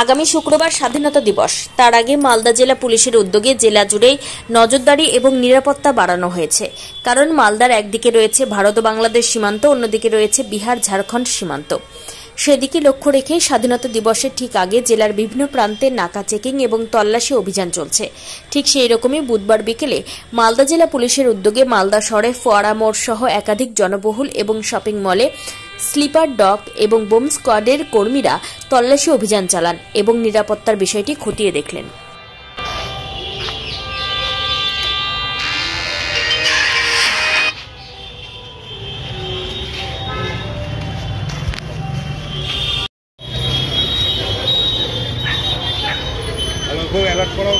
আগামী শুক্রবার স্বাধীনতা দিবস। তার আগে মালদা জেলা পুলিশের উদ্যোগে জেলা জুড়েই নজরদারি এবং নিরাপত্তা বাড়ানো হয়েছে। কারণ মালদার একদিকে রয়েছে ভারত ও বাংলাদেশ সীমান্ত, অন্যদিকে রয়েছে বিহার ঝাড়খণ্ড সীমান্ত। সেদিকে লক্ষ্য রেখে স্বাধীনতা দিবসের ঠিক আগে জেলার বিভিন্ন প্রান্তে নাকা চেকিং এবং তল্লাশি অভিযান চলছে। ঠিক সেই রকমই বুধবার বিকেলে মালদা জেলা পুলিশের উদ্যোগে মালদা শহরে ফোয়ারা মোড় সহ একাধিক জনবহুল এবং শপিং মলে স্লিপার ডগ এবং বোম স্কোয়াডের কর্মীরা তল্লাশি অভিযান চালান এবং নিরাপত্তার বিষয়টি খতিয়ে দেখলেন। অ্যালার্ট করা